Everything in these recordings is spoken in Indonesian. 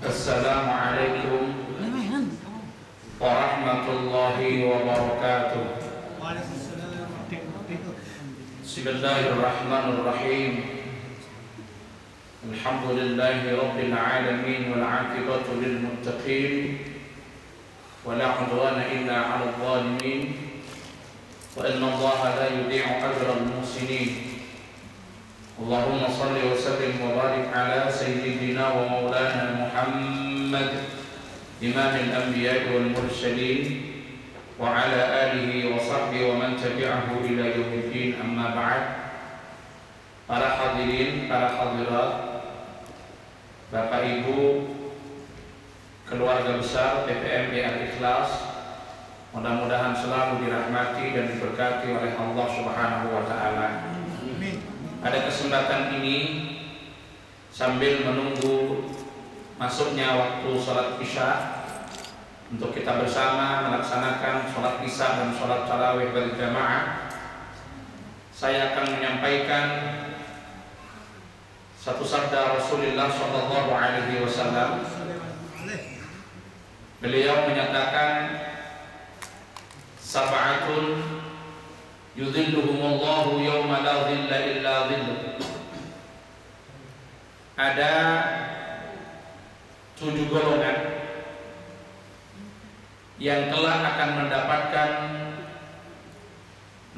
Assalamualaikum warahmatullahi wabarakatuh. Bismillahirrahmanirrahim. Alhamdulillahi rabbil alamin wal 'aqibatu lil muttaqin wa la 'udwana illa 'alal zalimin wa inna Allaha la yudhi'u ajra al muhsinin. Allahumma salli wa sallim wa barik ala sayyidina wa maulana Muhammad imamil anbiya'i wal mursalin wa ala alihi wa sahbihi wa man tabi'ahu ila yaumiddin, amma ba'd. Para hadirin, para hadirat, Bapak Ibu, keluarga besar PPMI Al-Ikhlas, mudah-mudahan selalu dirahmati dan diberkati oleh Allah Subhanahu wa taala. Pada kesempatan ini, sambil menunggu masuknya waktu sholat isya, untuk kita bersama melaksanakan sholat isya dan sholat tarawih berjamaah, saya akan menyampaikan satu sabda Rasulullah Shallallahu Alaihi Wasallam. Beliau menyatakan, sab'atun yudhilluhumullahu yawma la dhilla illa dhilluh. Ada 7 golongan yang kelak akan mendapatkan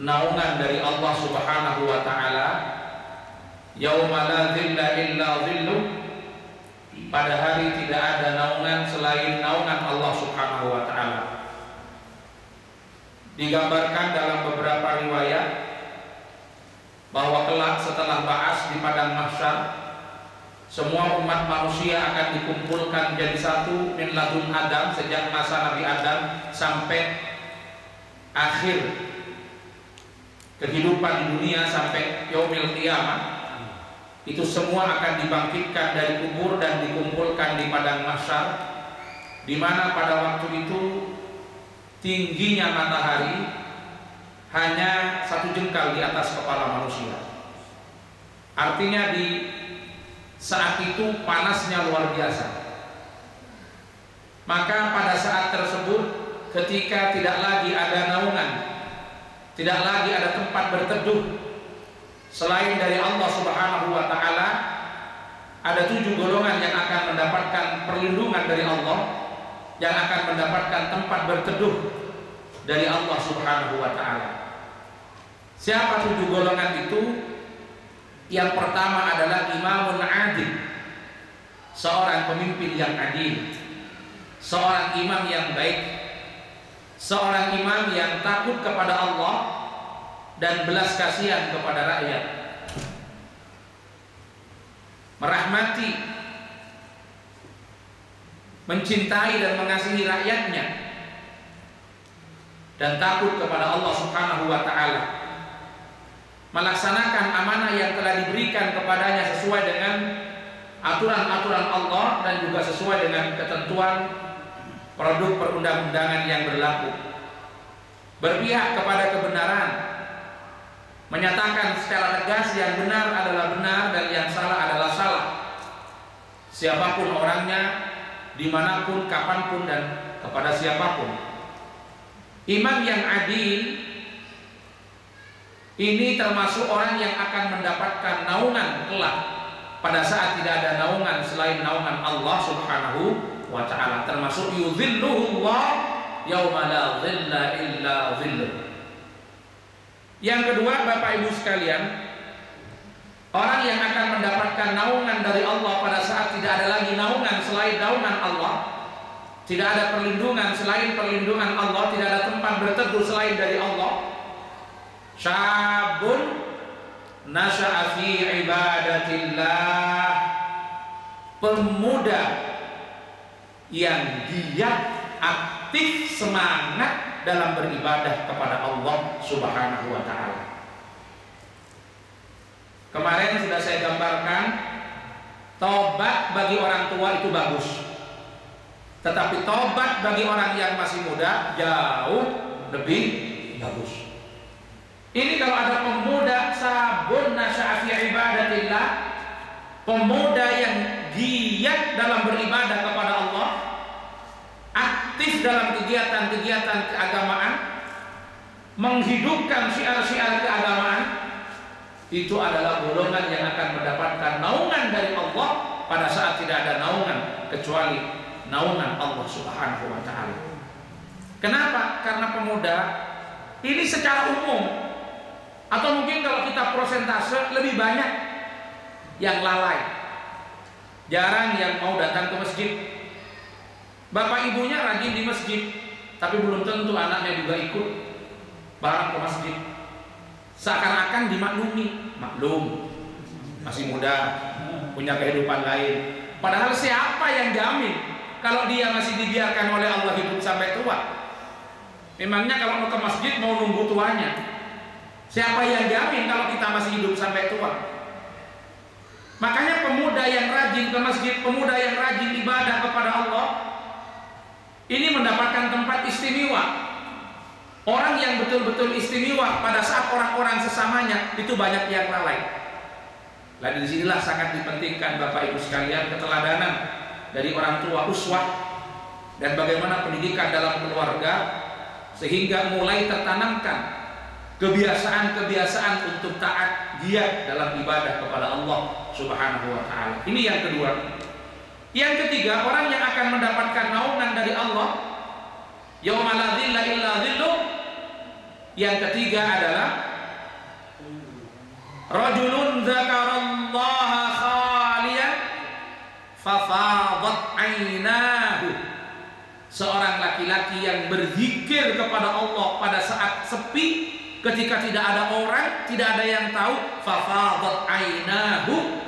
naungan dari Allah Subhanahu wa taala, yauma la dhilla illa dhilluh, pada hari tidak ada naungan selain naungan Allah Subhanahu wa taala. Digambarkan dalam beberapa riwayat bahwa kelak setelah ba'as di padang mahsyar, semua umat manusia akan dikumpulkan jadi satu min ladun Adam, sejak masa Nabi Adam sampai akhir kehidupan di dunia sampai yaumil qiyamah. Itu semua akan dibangkitkan dari kubur dan dikumpulkan di padang mahsyar, di mana pada waktu itu tingginya matahari hanya 1 jengkal di atas kepala manusia. Artinya di saat itu panasnya luar biasa. Maka pada saat tersebut, ketika tidak lagi ada naungan, tidak lagi ada tempat berteduh selain dari Allah Subhanahu wa taala, ada 7 golongan yang akan mendapatkan perlindungan dari Allah, yang akan mendapatkan tempat berteduh dari Allah Subhanahu wa taala. Siapa 7 golongan itu? Yang pertama adalah imamun adil, seorang pemimpin yang adil, seorang imam yang baik, seorang imam yang takut kepada Allah dan belas kasihan kepada rakyat, merahmati, mencintai dan mengasihi rakyatnya, dan takut kepada Allah Subhanahu wa taala, melaksanakan amanah yang telah diberikan kepadanya sesuai dengan aturan-aturan Allah dan juga sesuai dengan ketentuan produk perundang-undangan yang berlaku, berpihak kepada kebenaran, menyatakan secara tegas yang benar adalah benar dan yang salah adalah salah, siapapun orangnya, dimanapun, kapanpun, dan kepada siapapun. Imam yang adil ini termasuk orang yang akan mendapatkan naungan kelak pada saat tidak ada naungan selain naungan Allah Subhanahu wa taala, termasuk yudhilluhullah yauma la dhilla illa dhilluh. Yang kedua, Bapak Ibu sekalian, orang yang akan mendapatkan naungan dari Allah pada saat tidak ada lagi naungan selain naungan Allah, tidak ada perlindungan selain perlindungan Allah, tidak ada tempat berteduh selain dari Allah. Syabun nasha'a fi ibadatillah, pemuda yang giat, aktif, semangat dalam beribadah kepada Allah Subhanahu wa taala. Kemarin sudah saya gambarkan, tobat bagi orang tua itu bagus, tetapi tobat bagi orang yang masih muda jauh lebih bagus. Ini kalau ada pemuda sabun nasyafi ibadatillah, pemuda yang giat dalam beribadah kepada aktif dalam kegiatan-kegiatan keagamaan, menghidupkan syiar-syiar keagamaan, itu adalah golongan yang akan mendapatkan naungan dari Allah pada saat tidak ada naungan kecuali naungan Allah Subhanahu wa taala. Kenapa? Karena pemuda ini secara umum, atau mungkin kalau kita prosentase, lebih banyak yang lalai, jarang yang mau datang ke masjid. Bapak ibunya rajin di masjid, tapi belum tentu anaknya juga ikut bareng ke masjid. Seakan-akan dimaklumi, maklum, masih muda, punya kehidupan lain. Padahal siapa yang jamin kalau dia masih dibiarkan oleh Allah hidup sampai tua? Memangnya kalau mau ke masjid mau nunggu tuanya? Siapa yang jamin kalau kita masih hidup sampai tua? Makanya pemuda yang rajin ke masjid, pemuda yang rajin ibadah kepada Allah, ini mendapatkan tempat istimewa. Orang yang betul-betul istimewa pada saat orang-orang sesamanya itu banyak yang lalai. Lalu disinilah sangat dipentingkan Bapak Ibu sekalian keteladanan dari orang tua, uswah, dan bagaimana pendidikan dalam keluarga, sehingga mulai tertanamkan kebiasaan-kebiasaan untuk taat, giat dalam ibadah kepada Allah Subhanahu wa taala. Ini yang kedua. Yang ketiga, orang yang akan mendapatkan naungan dari Allah, yauma la dhilla illa dhilluh. Yang ketiga adalah rajulun dzakarallaha khaliyan fafadat ainahu. Seorang laki-laki yang berzikir kepada Allah pada saat sepi, ketika tidak ada orang, tidak ada yang tahu, fafadat ainahu,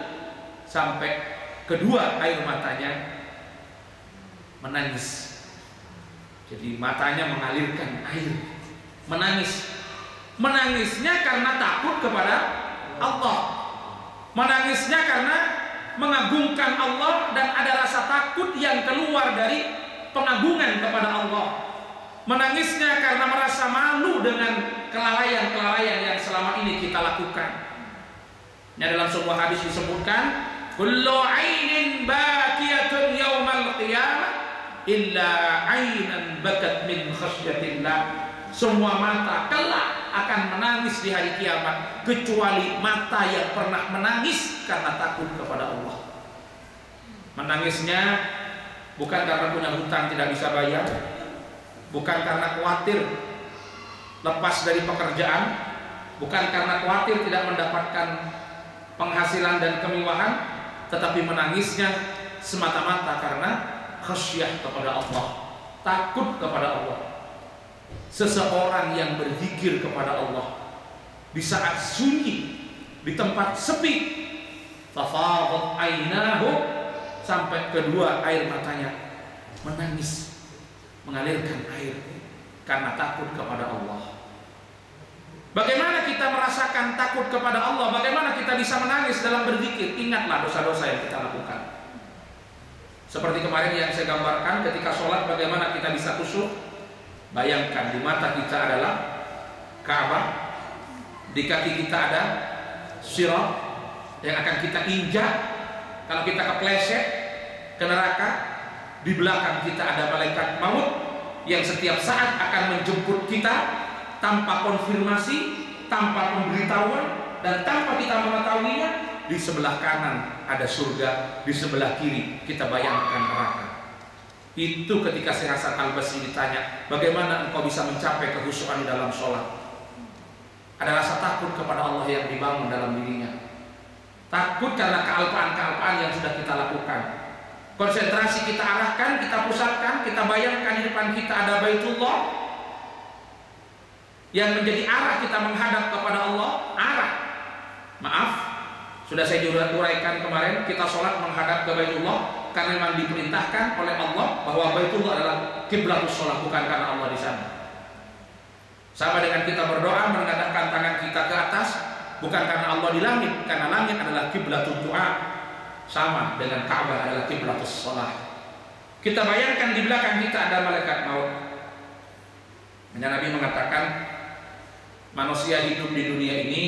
sampai kedua air matanya menangis. Jadi matanya mengalirkan air, menangis. Menangisnya karena takut kepada Allah, menangisnya karena mengagungkan Allah dan ada rasa takut yang keluar dari pengagungan kepada Allah. Menangisnya karena merasa malu dengan kelalaian-kelalaian yang selama ini kita lakukan. Nah, dalam sebuah hadis disebutkan, kullu ainin baqiyatun yaumal qiyamah illa ainan bakat min khasyatillah. Semua mata kelak akan menangis di hari kiamat kecuali mata yang pernah menangis karena takut kepada Allah. Menangisnya bukan karena punya hutang tidak bisa bayar, bukan karena khawatir lepas dari pekerjaan, bukan karena khawatir tidak mendapatkan penghasilan dan kemewahan, tetapi menangisnya semata-mata karena khasyah kepada Allah, takut kepada Allah. Seseorang yang berzikir kepada Allah di saat sunyi, di tempat sepi, fafadat ainahu, sampai kedua air matanya menangis, mengalirkan air karena takut kepada Allah. Bagaimana kita merasakan takut kepada Allah? Bagaimana kita bisa menangis dalam berzikir? Ingatlah dosa-dosa yang kita lakukan. Seperti kemarin yang saya gambarkan ketika sholat, bagaimana kita bisa khusyuk. Bayangkan di mata kita adalah Ka'bah, di kaki kita ada sirat yang akan kita injak kalau kita kepleset ke neraka. Di belakang kita ada malaikat maut yang setiap saat akan menjemput kita tanpa konfirmasi, tanpa pemberitahuan, dan tanpa kita mengetahuinya. Di sebelah kanan ada surga, di sebelah kiri kita bayangkan neraka. Itu ketika Syekh Hasan Al-Basri ditanya, bagaimana engkau bisa mencapai kekhusyuan di dalam sholat? Ada rasa takut kepada Allah yang dibangun dalam dirinya. Takut karena kealpaan-kealpaan yang sudah kita lakukan. Konsentrasi kita arahkan, kita pusatkan, kita bayangkan di depan kita ada Baitullah yang menjadi arah kita menghadap kepada Allah. Arah, maaf, sudah saya uraikan kemarin, kita sholat menghadap ke Baitullah karena memang diperintahkan oleh Allah bahwa Baitullah adalah kiblatus sholat, bukan karena Allah di sana. Sama dengan kita berdoa menengadahkan tangan kita ke atas, bukan karena Allah di langit, karena langit adalah kiblatul doa. Sama dengan Ka'bah adalah kiblatus sholat. Kita bayangkan di belakang kita ada malaikat maut. Nabi mengatakan manusia hidup di dunia ini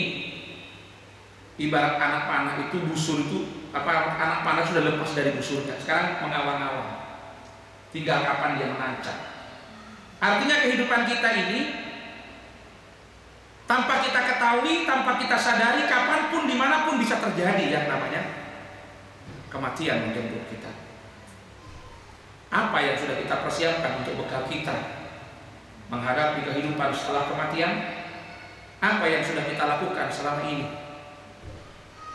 ibarat anak panah itu, busur itu anak panah sudah lepas dari busurnya, sekarang mengawang-awang, tinggal kapan dia menancap. Artinya kehidupan kita ini tanpa kita ketahui, tanpa kita sadari, kapanpun, dimanapun bisa terjadi yang namanya kematian menjemput kita. Apa yang sudah kita persiapkan untuk bekal kita menghadapi kehidupan setelah kematian? Apa yang sudah kita lakukan selama ini?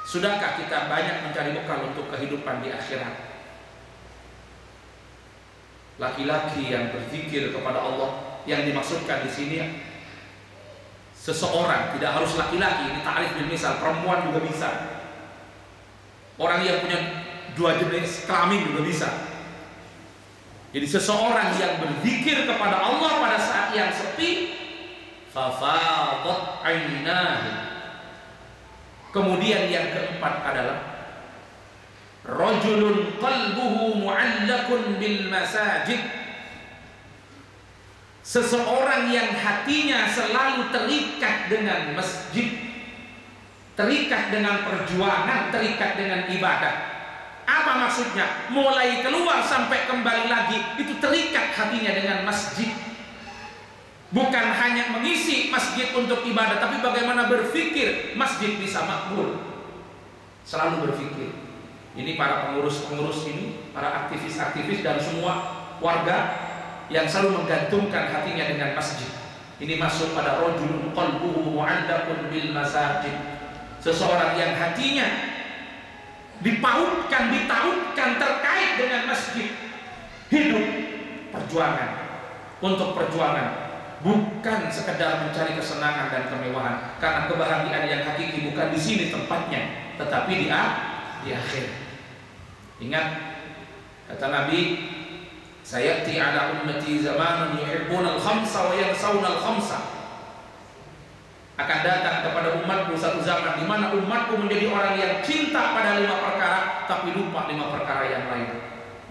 Sudahkah kita banyak mencari bekal untuk kehidupan di akhirat? Laki-laki yang berzikir kepada Allah, yang dimaksudkan di sini seseorang, tidak harus laki-laki, ini ta'rif bil misal, perempuan juga bisa. Orang yang punya dua jenis kelamin juga bisa. Jadi seseorang yang berzikir kepada Allah pada saat yang sepi, fafadat ainahu. Kemudian yang keempat adalah rajulun qalbuhu mu'allakun bil masajid. Seseorang yang hatinya selalu terikat dengan masjid, terikat dengan perjuangan, terikat dengan ibadah. Apa maksudnya? Mulai keluar sampai kembali lagi itu terikat hatinya dengan masjid. Bukan hanya mengisi masjid untuk ibadah, tapi bagaimana berpikir masjid bisa makbul. Selalu berpikir. Ini para pengurus-pengurus ini, para aktivis-aktivis dan semua warga yang selalu menggantungkan hatinya dengan masjid. Ini masuk pada rajulun qalbuhu mu'allaqun bil masajid. Seseorang yang hatinya ditautkan terkait dengan masjid. Hidup perjuangan, untuk perjuangan, bukan sekedar mencari kesenangan dan kemewahan. Karena kebahagiaan yang hakiki bukan di sini tempatnya, tetapi di akhir. Ingat kata Nabi, sayati ala ummati zamanun yuhibbuna al-khamsa wa yansawna al-khamsa. Akan datang kepada umatku satu zaman di mana umatku menjadi orang yang cinta pada 5 perkara tapi lupa 5 perkara yang lain.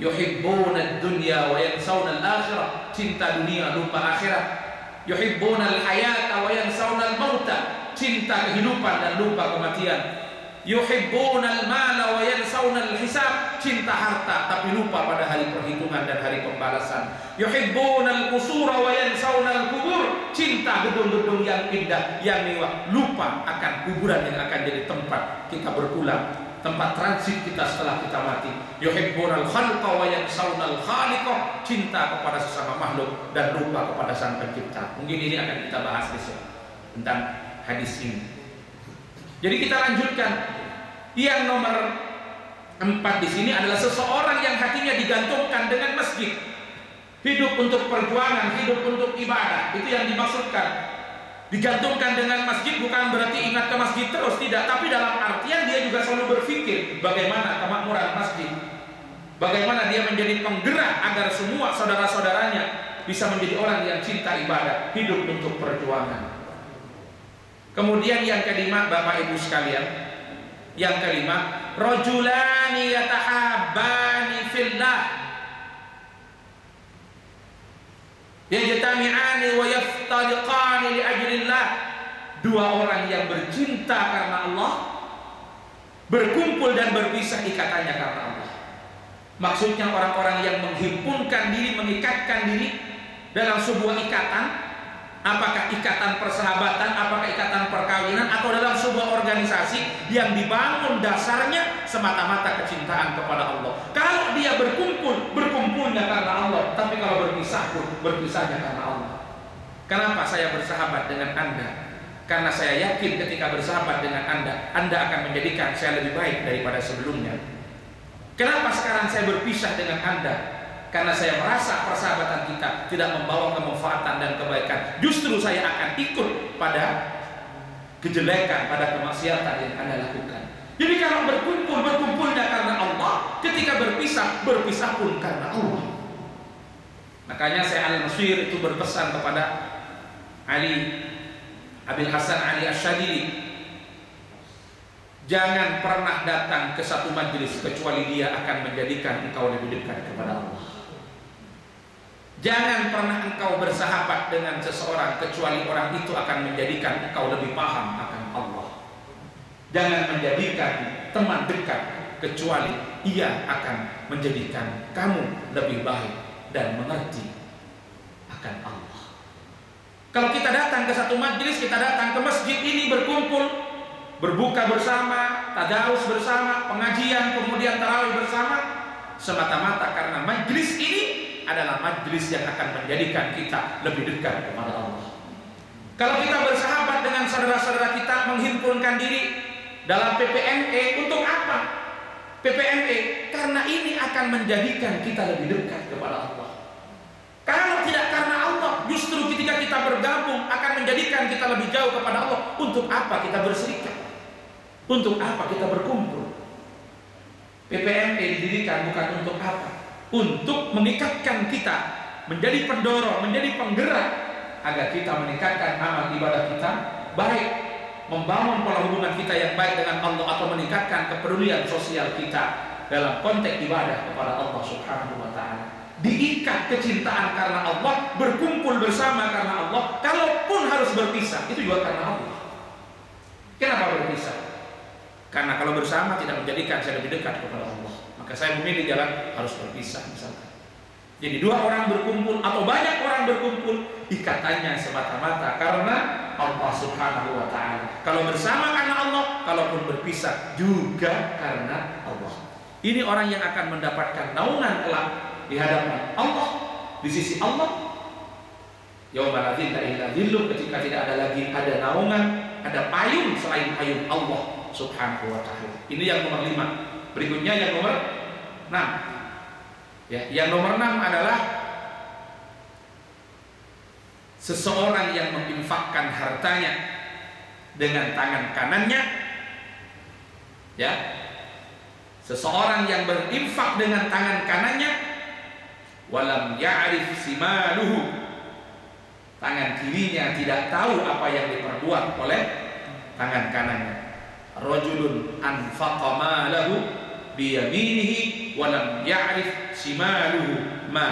Yuhibbuna ad-dunya wa yansawna al-akhirah. Cinta dunia, lupa akhirat. Yuhibbuna al-hayata wa yansawna al-mauta. Cinta kehidupan dan lupa kematian. Yuhibbuna al-mala wa yansawna al-hisab. Cinta harta tapi lupa pada hari perhitungan dan hari pembalasan. Yuhibbuna al-qusura wa yansawna al-kubur. Cinta gedung-gedung yang indah, yang mewah, lupa akan kuburan yang akan jadi tempat kita berpulang, tempat transit kita setelah kita mati. Yuhibbuna al-khalqa wa yansawna al-khaliqa. Cinta kepada sesama makhluk dan lupa kepada Sang Pencipta. Mungkin ini akan kita bahas besok tentang hadis ini. Jadi kita lanjutkan. Yang nomor 4 di sini adalah seseorang yang hatinya digantungkan dengan masjid. Hidup untuk perjuangan, hidup untuk ibadah. Itu yang dimaksudkan. Digantungkan dengan masjid bukan berarti ingat ke masjid terus, tidak. Tapi dalam artian dia juga selalu berpikir bagaimana kemakmuran masjid, bagaimana dia menjadi penggerak agar semua saudara-saudaranya bisa menjadi orang yang cinta ibadah, hidup untuk perjuangan. Kemudian yang kelima, Bapak Ibu sekalian, yang kelima, rajulani yatahabbani fillah yajtami'ani wa yaftariqani li ajlillah. 2 orang yang bercinta karena Allah, berkumpul dan berpisah ikatannya karena Allah. Maksudnya orang-orang yang menghimpunkan diri, mengikatkan diri dalam sebuah ikatan. Apakah ikatan persahabatan, apakah ikatan perkawinan, atau dalam sebuah organisasi yang dibangun dasarnya semata-mata kecintaan kepada Allah. Kalau dia berkumpul, berkumpulnya karena Allah. Tapi kalau berpisah pun, berpisahnya karena Allah. Kenapa saya bersahabat dengan Anda? Karena saya yakin ketika bersahabat dengan Anda, Anda akan menjadikan saya lebih baik daripada sebelumnya. Kenapa sekarang saya berpisah dengan Anda? Karena saya merasa persahabatan kita tidak membawa kemanfaatan dan kebaikan. Justru saya akan ikut pada kejelekan, pada kemaksiatan yang Anda lakukan. Jadi kalau berkumpul, berkumpulnya karena Allah. Ketika berpisah, berpisah pun karena Allah. Makanya saya Al-Masir itu berpesan kepada Ali Abil Hasan Ali Asyadili, jangan pernah datang ke satu majlis kecuali dia akan menjadikan engkau lebih dekat kepada Allah. Jangan pernah engkau bersahabat dengan seseorang kecuali orang itu akan menjadikan engkau lebih paham akan Allah. Jangan menjadikan teman dekat kecuali ia akan menjadikan kamu lebih baik dan mengerti akan Allah. Kalau kita datang ke satu majelis, kita datang ke masjid ini berkumpul, berbuka bersama, tadarus bersama, pengajian, kemudian tarawih bersama, semata-mata karena majelis ini adalah majelis yang akan menjadikan kita lebih dekat kepada Allah. Kalau kita bersahabat dengan saudara-saudara kita, menghimpunkan diri dalam PPNE, untuk apa? PPNE karena ini akan menjadikan kita lebih dekat kepada Allah. Kalau tidak karena Allah, justru ketika kita bergabung akan menjadikan kita lebih jauh kepada Allah. Untuk apa kita berserikat? Untuk apa kita berkumpul? PPNE didirikan bukan untuk apa? Untuk mengikatkan kita, menjadi pendorong, menjadi penggerak agar kita meningkatkan amal ibadah kita, baik membangun pola hubungan kita yang baik dengan Allah atau meningkatkan kepedulian sosial kita dalam konteks ibadah kepada Allah Subhanahu wa taala. Diikat kecintaan karena Allah, berkumpul bersama karena Allah, kalaupun harus berpisah itu juga karena Allah. Kenapa berpisah? Karena kalau bersama tidak menjadikan saya lebih dekat kepada Allah, maka saya memilih jalan harus berpisah misalkan. Jadi dua orang berkumpul atau banyak orang berkumpul, ikatannya semata-mata karena Allah Subhanahu wa taala. Kalau bersama karena Allah, kalaupun berpisah juga karena Allah. Ini orang yang akan mendapatkan naungan kelak di hadapan Allah, di sisi Allah. Yauma la dzilla illa dzilluh, ketika tidak ada lagi ada naungan, ada payung selain payung Allah Subhanahu wa taala. Ini yang nomor 5. Berikutnya yang nomor 6. Ya, yang nomor 6 adalah seseorang yang menginfakkan hartanya dengan tangan kanannya. Ya. Seseorang yang berinfak dengan tangan kanannya, walam ya'rif simaluhu, tangan kirinya tidak tahu apa yang diperbuat oleh tangan kanannya. Rajulun anfaqa malahu biyaminihi walam ya'rif simaluhu ma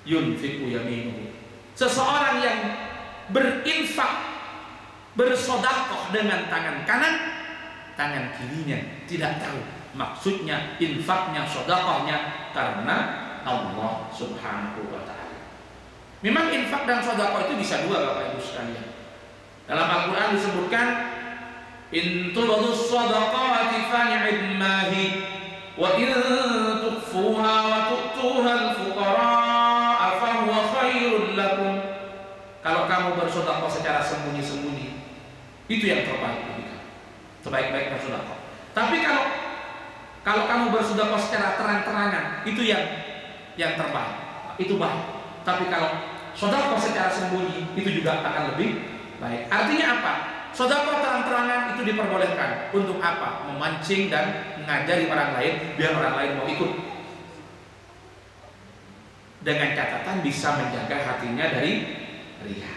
yunfiqu yaminuhu. Seseorang yang berinfak, bersedekah dengan tangan kanan, tangan kirinya tidak tahu maksudnya infaknya, sedekahnya karena Allah Subhanahu wa taala. Memang infak dan sedekah itu bisa dua, Bapak Ibu sekalian. Dalam Al-Qur'an disebutkan in tubdus shadaqati fa ni'mahi wa in tukhfuha wa tu'tuha al-fuqara fa huwa khairul lakum. Kalau kamu bersedekah secara sembunyi-sembunyi, itu yang terbaik bagi kamu. Sebaik-baiknya sedekah. Tapi kalau kamu bersedekah secara terang-terangan, itu yang terbaik. Itu baik. Tapi kalau sedekah secara sembunyi, itu juga akan lebih baik. Artinya apa? Sedekah terang-terangan itu diperbolehkan. Untuk apa? Memancing dan mengajari orang lain biar orang lain mau ikut. Dengan catatan bisa menjaga hatinya dari riya.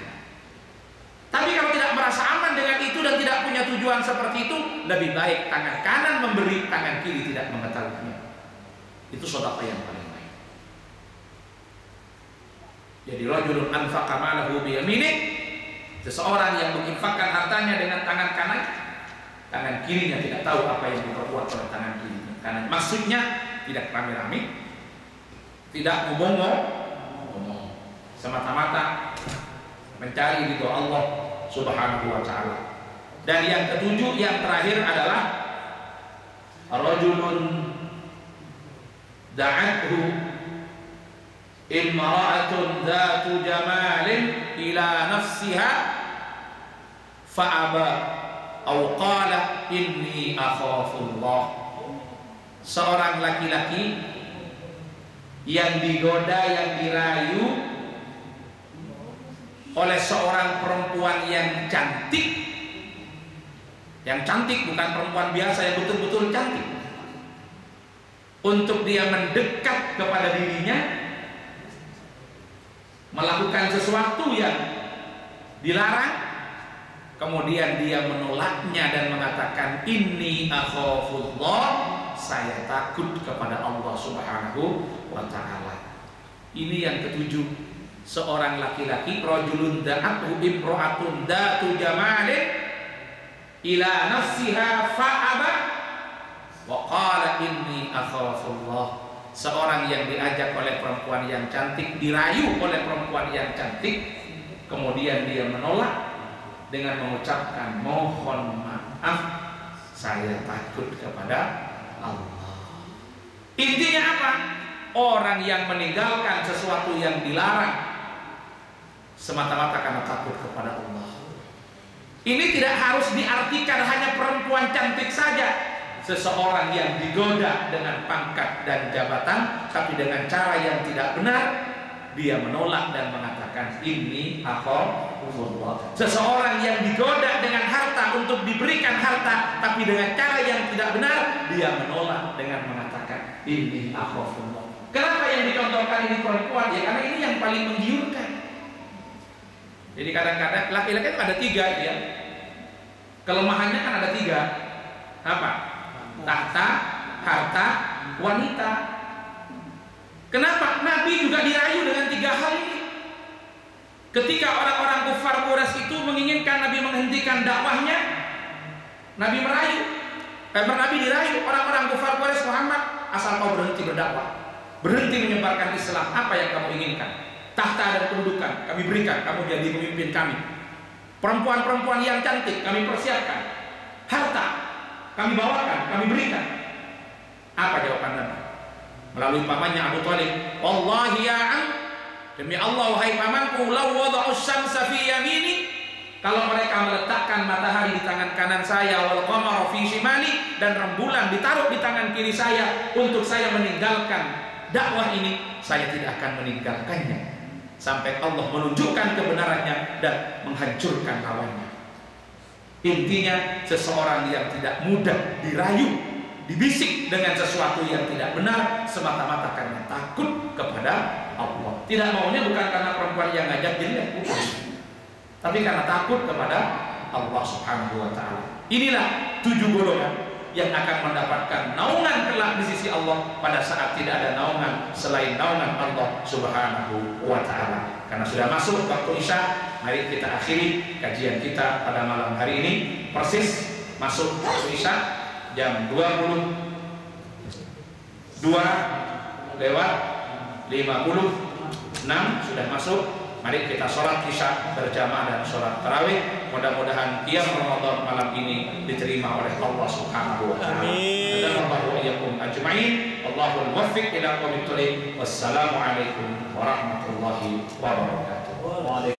Tapi kalau tidak merasa aman dengan itu dan tidak punya tujuan seperti itu, lebih baik tangan kanan memberi, tangan kiri tidak mengetahuinya. Itu sedekah yang paling baik. Jadi rajulun anfaqa malahu biyaminih, seseorang yang menginfakkan hartanya dengan tangan kanan, tangan kirinya tidak tahu apa yang diperbuat oleh tangan kirinya. Karena maksudnya tidak rame-rame, tidak ngomong, semata-mata mencari ridho Allah Subhanahu wa taala. Dan yang ketujuh, yang terakhir adalah rajulun da'athu imra'atun dzatu jamalin ila nafsiha fa'aba aw qala inni akhafullah. Seorang laki-laki yang digoda, yang dirayu oleh seorang perempuan yang cantik. Yang cantik bukan perempuan biasa, yang betul-betul cantik. Untuk dia mendekat kepada dirinya, melakukan sesuatu yang dilarang, kemudian dia menolaknya dan mengatakan inni akhafullah, saya takut kepada Allah Subhanahu wa taala. Ini yang ketujuh. Seorang laki-laki, rajulun da'athu imra'atun dzatu jamalin ila nafsiha fa'aba wa qala inni akhafullah. Seorang yang diajak oleh perempuan yang cantik, dirayu oleh perempuan yang cantik, kemudian dia menolak dengan mengucapkan mohon maaf, saya takut kepada Allah. Intinya apa? Orang yang meninggalkan sesuatu yang dilarang semata-mata karena takut kepada Allah. Ini tidak harus diartikan hanya perempuan cantik saja. Seseorang yang digoda dengan pangkat dan jabatan, tapi dengan cara yang tidak benar, dia menolak dan mengatakan ini akhafullah. Seseorang yang digoda dengan harta untuk diberikan harta, tapi dengan cara yang tidak benar, dia menolak dengan mengatakan ini akhafullah. Kenapa yang dicontohkan ini perempuan? Ya karena ini yang paling menggiurkan. Jadi kadang-kadang laki-laki itu ada 3 ya. Kelemahannya kan ada 3. Apa? Tahta, harta, wanita. Kenapa? Nabi juga dirayu dengan 3 hal ini. Ketika orang-orang kufar Quraisy itu menginginkan Nabi menghentikan dakwahnya, Nabi merayu. Nabi dirayu orang-orang kufar Quraisy, Muhammad, asal kau berhenti berdakwah, berhenti menyebarkan Islam, apa yang kamu inginkan? Tahta dan kedudukan kami berikan, kamu jadi pemimpin kami. Perempuan-perempuan yang cantik kami persiapkan. Harta kami bawakan, kami berikan. Apa jawaban Nabi? Melalui pamannya Abu Thalib, wallahi ya am, demi Allah wahai pamanku, law wada'us syamsa fi yamini, kalau mereka meletakkan matahari di tangan kanan saya, wal qamara fi shimali, dan rembulan ditaruh di tangan kiri saya untuk saya meninggalkan dakwah ini, saya tidak akan meninggalkannya sampai Allah menunjukkan kebenarannya dan menghancurkan lawannya. Intinya, seseorang yang tidak mudah dirayu, dibisik dengan sesuatu yang tidak benar semata-mata karena takut kepada Allah. Tidak maunya bukan karena perempuan yang ngajak jelek, bukan, tapi karena takut kepada Allah Subhanahu wa ta'ala. Inilah 7 golongan yang akan mendapatkan naungan kelak di sisi Allah pada saat tidak ada naungan selain naungan Allah Subhanahu wa ta'ala. Karena sudah masuk waktu Isya, mari kita akhiri kajian kita pada malam hari ini. Persis masuk waktu Isya, jam 22:56 sudah masuk. Mari kita sholat Isya berjamaah dan sholat tarawih. Mudah-mudahan qiyam Ramadan malam ini diterima oleh Allah Subhanahu wa ta'ala. Amin. Allahu wa iyyakum ajma'in. Allahul muwaffiq ila aqwamit thoriq. Wassalamu alaikum warahmatullahi wabarakatuh.